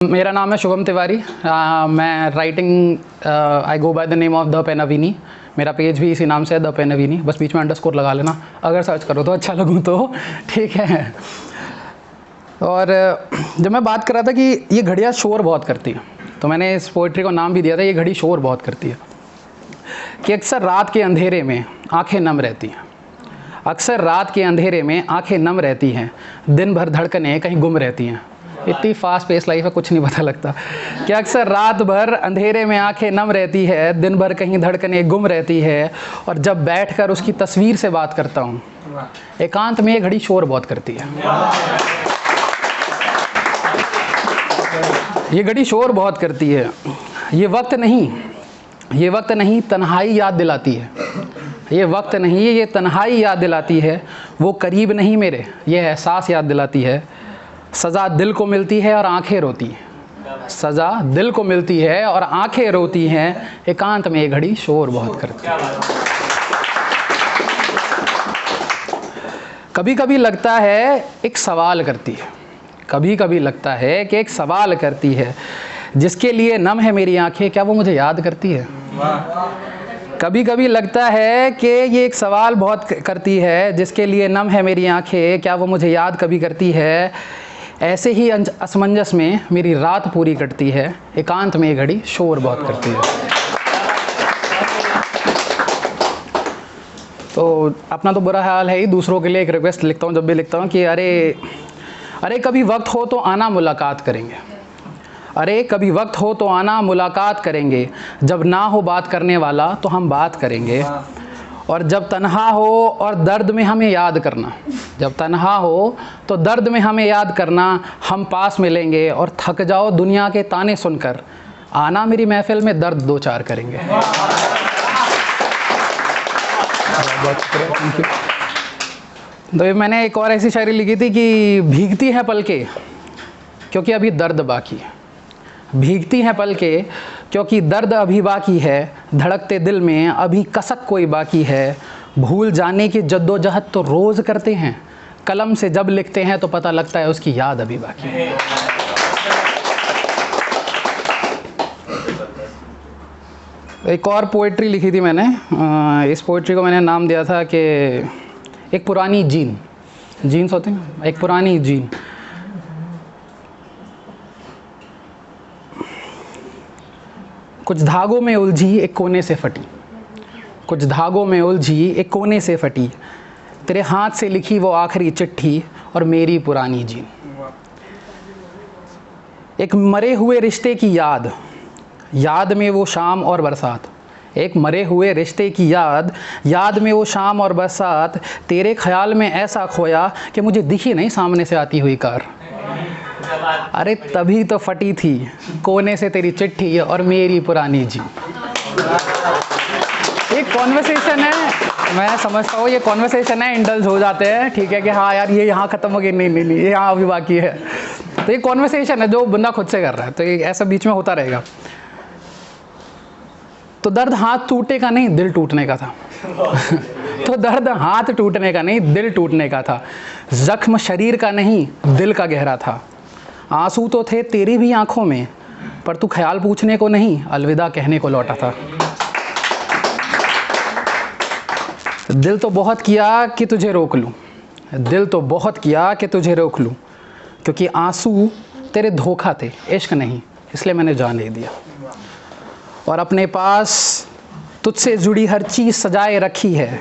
मेरा नाम है शुभम तिवारी। मैं writing I go by the name of the पेनाविनी। मेरा पेज भी इसी नाम से है, द पेनाविनी। बस बीच में अंडरस्कोर लगा लेना अगर सर्च करो तो, अच्छा लगूँ तो, ठीक है। और जब मैं बात कर रहा था कि ये घड़ियाँ शोर बहुत करती हैं, तो मैंने इस पोइट्री को नाम भी दिया था, ये घड़ी शोर बहुत करती है। कि अक्सर रात के अंधेरे में आँखें नम रहती हैं, अक्सर रात के अंधेरे में आँखें नम रहती हैं, दिन भर धड़कनें कहीं गुम रहती हैं। इतनी फास्ट पेस लाइफ है, कुछ नहीं पता लगता। कि अक्सर रात भर अंधेरे में आंखें नम रहती है, दिन भर कहीं धड़कनें गुम रहती है, और जब बैठकर उसकी तस्वीर से बात करता हूँ, एकांत में ये घड़ी शोर बहुत करती है। ये घड़ी शोर बहुत करती है। ये वक्त नहीं तन्हाई याद दिलाती है। ये वक्त नहीं, ये तन्हाई याद दिलाती है। वो करीब नहीं मेरे, ये एहसास याद दिलाती है। सज़ा दिल को मिलती है और आंखें रोती हैं। सज़ा दिल को मिलती है और आंखें रोती हैं। एकांत में ये घड़ी शोर बहुत करती है। कभी कभी लगता है एक सवाल करती है, कभी कभी लगता है कि एक सवाल करती है। जिसके लिए नम है मेरी आंखें, क्या वो मुझे याद करती है? कभी कभी लगता है कि ये एक सवाल बहुत करती है। जिसके लिए नम है मेरी आंखें, क्या वो मुझे याद कभी करती है? ऐसे ही असमंजस में मेरी रात पूरी कटती है। एकांत में ये घड़ी शोर बहुत करती है। तो अपना तो बुरा हाल है ही, दूसरों के लिए एक रिक्वेस्ट लिखता हूँ जब भी लिखता हूँ कि अरे कभी वक्त हो तो आना मुलाकात करेंगे। अरे कभी वक्त हो तो आना मुलाकात करेंगे। जब ना हो बात करने वाला तो हम बात करेंगे। और जब तन्हा हो और दर्द में हमें याद करना, जब तन्हा हो तो दर्द में हमें याद करना। हम पास मिलेंगे और थक जाओ दुनिया के ताने सुनकर, आना मेरी महफिल में दर्द दो चार करेंगे। तो मैंने एक और ऐसी शायरी लिखी थी कि भीगती हैं पलकें क्योंकि अभी दर्द बाकी है। भीगती हैं पलकें क्योंकि दर्द अभी बाकी है। धड़कते दिल में अभी कसक कोई बाकी है। भूल जाने की जद्दोजहद तो रोज़ करते हैं, कलम से जब लिखते हैं तो पता लगता है उसकी याद अभी बाकी है। एक और पोइट्री लिखी थी मैंने। इस पोइट्री को मैंने नाम दिया था कि एक पुरानी जीन्स होते हैं, एक पुरानी जीन। कुछ धागों में उलझी एक कोने से फटी, कुछ धागों में उलझी एक कोने से फटी। तेरे हाथ से लिखी वो आखिरी चिट्ठी और मेरी पुरानी जीन। एक मरे हुए रिश्ते की याद, याद में वो शाम और बरसात। एक मरे हुए रिश्ते की याद, याद में वो शाम और बरसात। तेरे ख्याल में ऐसा खोया कि मुझे दिखी नहीं सामने से आती हुई कार। अरे तभी तो फटी थी कोने से तेरी चिट्ठी और मेरी पुरानी जी। ये कॉन्वर्सेशन है, मैं समझता हूँ ये कॉन्वर्सेशन है, इंडल्ज हो जाते हैं, ठीक है कि हाँ यार ये यहाँ ख़त्म हो गई, नहीं ये यहाँ अभी बाकी है। तो ये कॉन्वर्सेशन है जो बंदा खुद से कर रहा है, तो ये ऐसा बीच में होता रहेगा। तो दर्द हाथ टूटे का नहीं, दिल टूटने का था। तो दर्द हाथ टूटने का नहीं, दिल टूटने का था। जख्म शरीर का नहीं, दिल का गहरा था। आंसू तो थे तेरी भी आंखों में, पर तू ख्याल पूछने को नहीं, अलविदा कहने को लौटा था। दिल तो बहुत किया कि तुझे रोक लूं, दिल तो बहुत किया कि तुझे रोक लूं, क्योंकि आंसू तेरे धोखा थे, इश्क नहीं, इसलिए मैंने जान दे दिया। और अपने पास तुझसे जुड़ी हर चीज़ सजाए रखी है,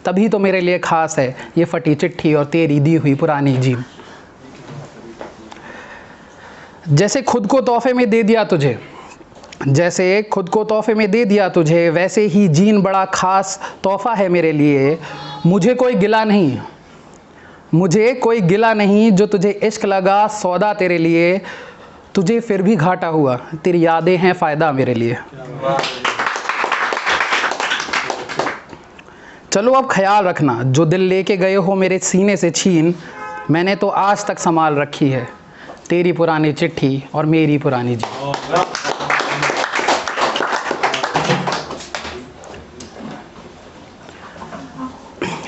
तभी तो मेरे लिए ख़ास है ये फटी चिट्ठी और तेरी दी हुई पुरानी जीन। जैसे खुद को तोहफे में दे दिया तुझे, जैसे खुद को तोहफे में दे दिया तुझे, वैसे ही जीन बड़ा ख़ास तोहफ़ा है मेरे लिए। मुझे कोई गिला नहीं, मुझे कोई गिला नहीं, जो तुझे इश्क लगा सौदा तेरे लिए। तुझे फिर भी घाटा हुआ, तेरी यादें हैं फ़ायदा मेरे लिए। चलो अब ख्याल रखना, जो दिल लेके गए हो मेरे सीने से छीन, मैंने तो आज तक संभाल रखी है तेरी पुरानी चिट्ठी और मेरी पुरानी जी।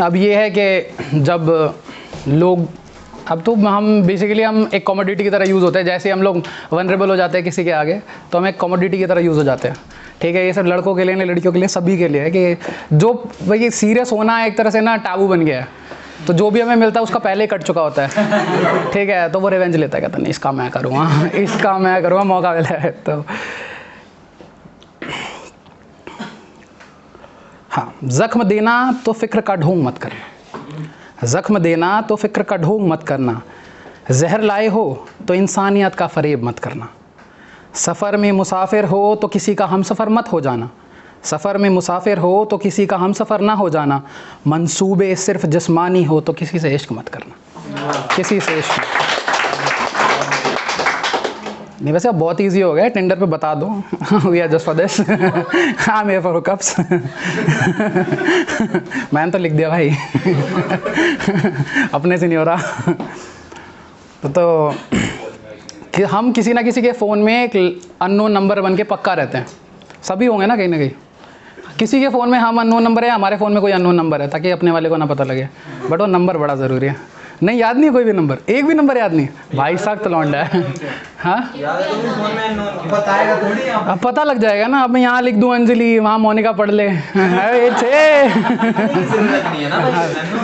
अब ये है कि जब लोग अब तो हम बेसिकली हम एक कमोडिटी की तरह यूज़ होते हैं, जैसे हम लोग वनरेबल हो जाते हैं किसी के आगे तो हम एक कमोडिटी की तरह यूज़ हो जाते हैं, ठीक है। ये सब लड़कों के लिए नहीं, लड़कियों के लिए, सभी के लिए है कि जो भाई सीरियस होना एक तरह से ना टाबू बन गया है, तो जो भी हमें मिलता है उसका पहले ही कट चुका होता है, ठीक है। तो वो रिवेंज लेता है, कहता नहीं इसका मैं करूँगा, इसका मैं करूँगा, मौका मिला है तो। हाँ, ज़ख्म देना तो फ़िक्र का ढोंग मत करना, ज़ख्म देना तो फ़िक्र का ढोंग मत करना, जहर लाए हो तो इंसानियत का फ़रेब मत करना, सफ़र में मुसाफिर हो तो किसी का हमसफ़र मत हो जाना, सफ़र में मुसाफिर हो तो किसी का हमसफ़र ना हो जाना, मंसूबे सिर्फ जिस्मानी हो तो किसी से इश्क मत करना, किसी से इश्क नहीं। वैसे अब बहुत इजी हो गया, टिंडर पे बता दो we are just for this, I am here for hookups, मैंने तो लिख दिया भाई अपने से नहीं हो रहा। तो कि हम किसी ना किसी के फ़ोन में एक अननोन नंबर बन के पक्का रहते हैं, सभी होंगे ना कहीं ना कहीं, किसी के फ़ोन में हम अननोन नंबर है, हमारे फ़ोन में कोई अननोन नंबर है, ताकि अपने वाले को ना पता लगे, बट वो नंबर बड़ा ज़रूरी है। नहीं याद नहीं है कोई भी नंबर, एक भी नंबर याद नहीं, भाई सख्त लौंडा है। हाँ अब पता लग जाएगा ना, अब मैं यहाँ लिख दूँ अंजलि, वहाँ मोनिका पढ़ ले,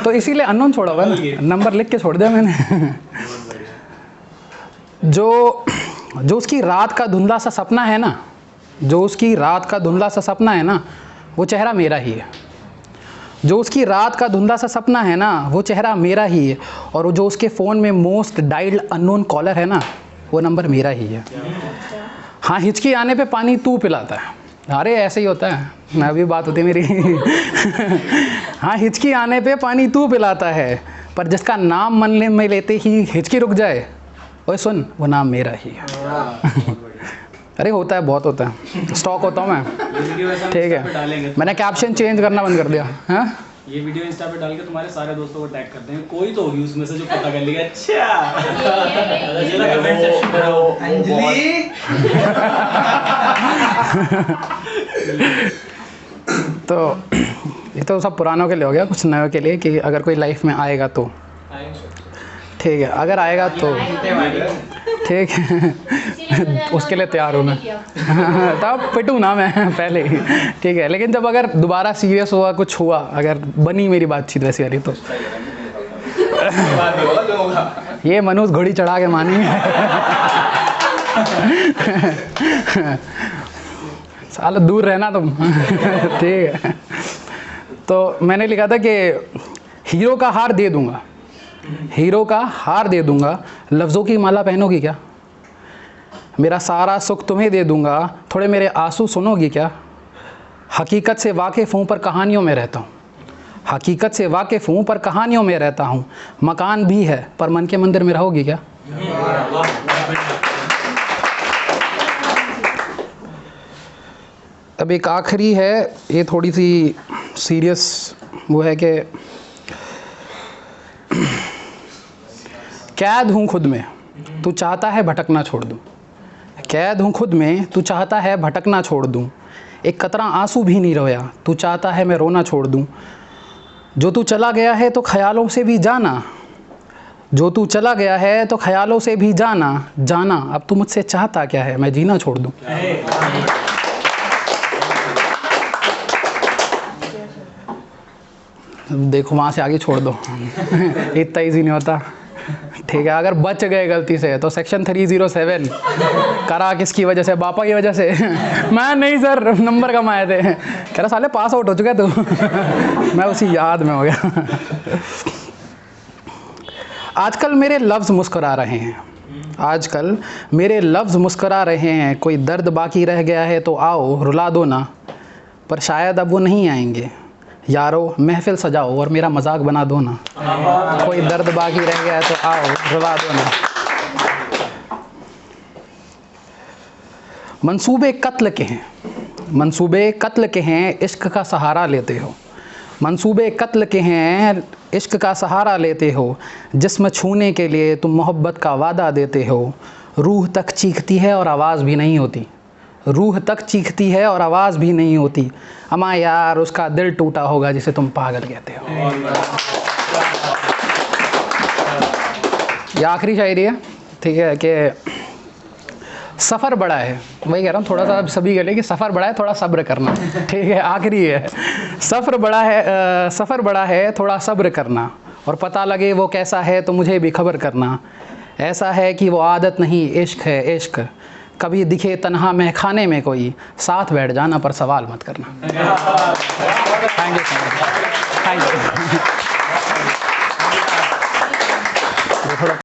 तो इसीलिए अननोन छोड़ा हुआ ना, नंबर लिख के छोड़ दिया मैंने। जो उसकी रात का धुंधला सा सपना है ना, जो उसकी रात का धुंधला सा सपना है ना, वो चेहरा मेरा ही है, जो उसकी रात का धुंधला सा सपना है ना, वो चेहरा मेरा ही है, और जो उसके फ़ोन में मोस्ट डायल्ड अननोन कॉलर है ना, वो नंबर मेरा ही है। हाँ, हिचकी आने पे पानी तू पिलाता है, अरे ऐसे ही होता है, मैं अभी बात होती मेरी हाँ, हिचकी आने पे पानी तू पिलाता है, पर जिसका नाम मन में लेते ही हिचकी रुक जाए, ओए सुन वो नाम मेरा ही है। अरे होता है, बहुत होता है, स्टॉक होता हूँ मैं, ठीक है। मैंने कैप्शन चेंज करना बंद कर दिया। हाँ, ये वीडियो इंस्टा पे डाल के तुम्हारे सारे दोस्तों को टैग कर देंगे, कोई तो होगी उसमें से जो पता कर लेगा। अच्छा तो ये तो सब पुरानों के लिए हो गया, कुछ नयों के लिए कि अगर कोई लाइफ में आएगा तो ठीक है, अगर आएगा तो ठीक है उसके लिए तैयार हूँ मैं तब पिटूँ ना मैं पहले ही, ठीक है। लेकिन जब अगर दोबारा सीरियस हुआ, कुछ हुआ, अगर बनी मेरी बातचीत वैसी वाली, तो ये मनुष्य घोड़ी चढ़ा के मानेंगे साला दूर रहना तुम ठीक है। तो मैंने लिखा था कि हीरो का हार दे दूंगा, हीरो का हार दे दूंगा, लफ्ज़ों की माला पहनोगी क्या, मेरा सारा सुख तुम्हें दे दूंगा, थोड़े मेरे आंसू सुनोगी क्या, हकीकत से वाकिफ़ हूँ पर कहानियों में रहता हूँ, हकीकत से वाकिफ़ हूँ पर कहानियों में रहता हूँ, मकान भी है पर मन के मंदिर में रहोगी क्या। अब एक आखिरी है, ये थोड़ी सी सीरियस वो है कि कैद हूँ खुद में, तू चाहता है भटकना छोड़ दूँ, कैद हूँ खुद में, तू चाहता है भटकना छोड़ दूँ, एक कतरा आंसू भी नहीं रोया, तू चाहता है मैं रोना छोड़ दूँ, जो तू चला गया है तो ख्यालों से भी जाना, जो तू चला गया है तो ख्यालों से भी जाना, जाना अब तू मुझसे चाहता क्या है, मैं जीना छोड़ दूँ। देखो वहाँ से आगे छोड़ दो इतना ईजी नहीं होता, ठीक है। अगर बच गए गलती से तो सेक्शन 307 करा किसकी वजह से, पापा की वजह से मैं नहीं सर, नंबर कम आए थे, कह रहा साले पास आउट हो चुके तू मैं उसी याद में हो गया। आजकल मेरे लफ्ज़ मुस्कुरा रहे हैं, आजकल मेरे लफ्ज़ मुस्कुरा रहे हैं, कोई दर्द बाकी रह गया है तो आओ रुला दो ना, पर शायद अब वो नहीं आएंगे, यारो महफिल सजाओ और मेरा मजाक बना दो ना, कोई दर्द बाकी रह गया है तो आओ रुला दो ना। मंसूबे कत्ल के हैं, मंसूबे कत्ल के हैं, इश्क का सहारा लेते हो, मंसूबे कत्ल के हैं, इश्क का सहारा लेते हो, जिस्म छूने के लिए तुम मोहब्बत का वादा देते हो, रूह तक चीखती है और आवाज़ भी नहीं होती, रूह तक चीखती है और आवाज़ भी नहीं होती, अमा यार उसका दिल टूटा होगा जिसे तुम पागल कहते हो। ये आखिरी शायरी है, ठीक है, कि सफ़र बड़ा है, वही कह रहा हूँ थोड़ा सा सभी के लिए कि सफ़र बड़ा है, थोड़ा सब्र करना, ठीक है। आखिरी है, सफ़र बड़ा है थोड़ा सब्र करना, और पता लगे वो कैसा है तो मुझे भी खबर करना। ऐसा है कि वो आदत नहीं इश्क है इश्क, कभी दिखे तन्हा में खाने में कोई, साथ बैठ जाना पर सवाल मत करना। Thank you so much, thank you.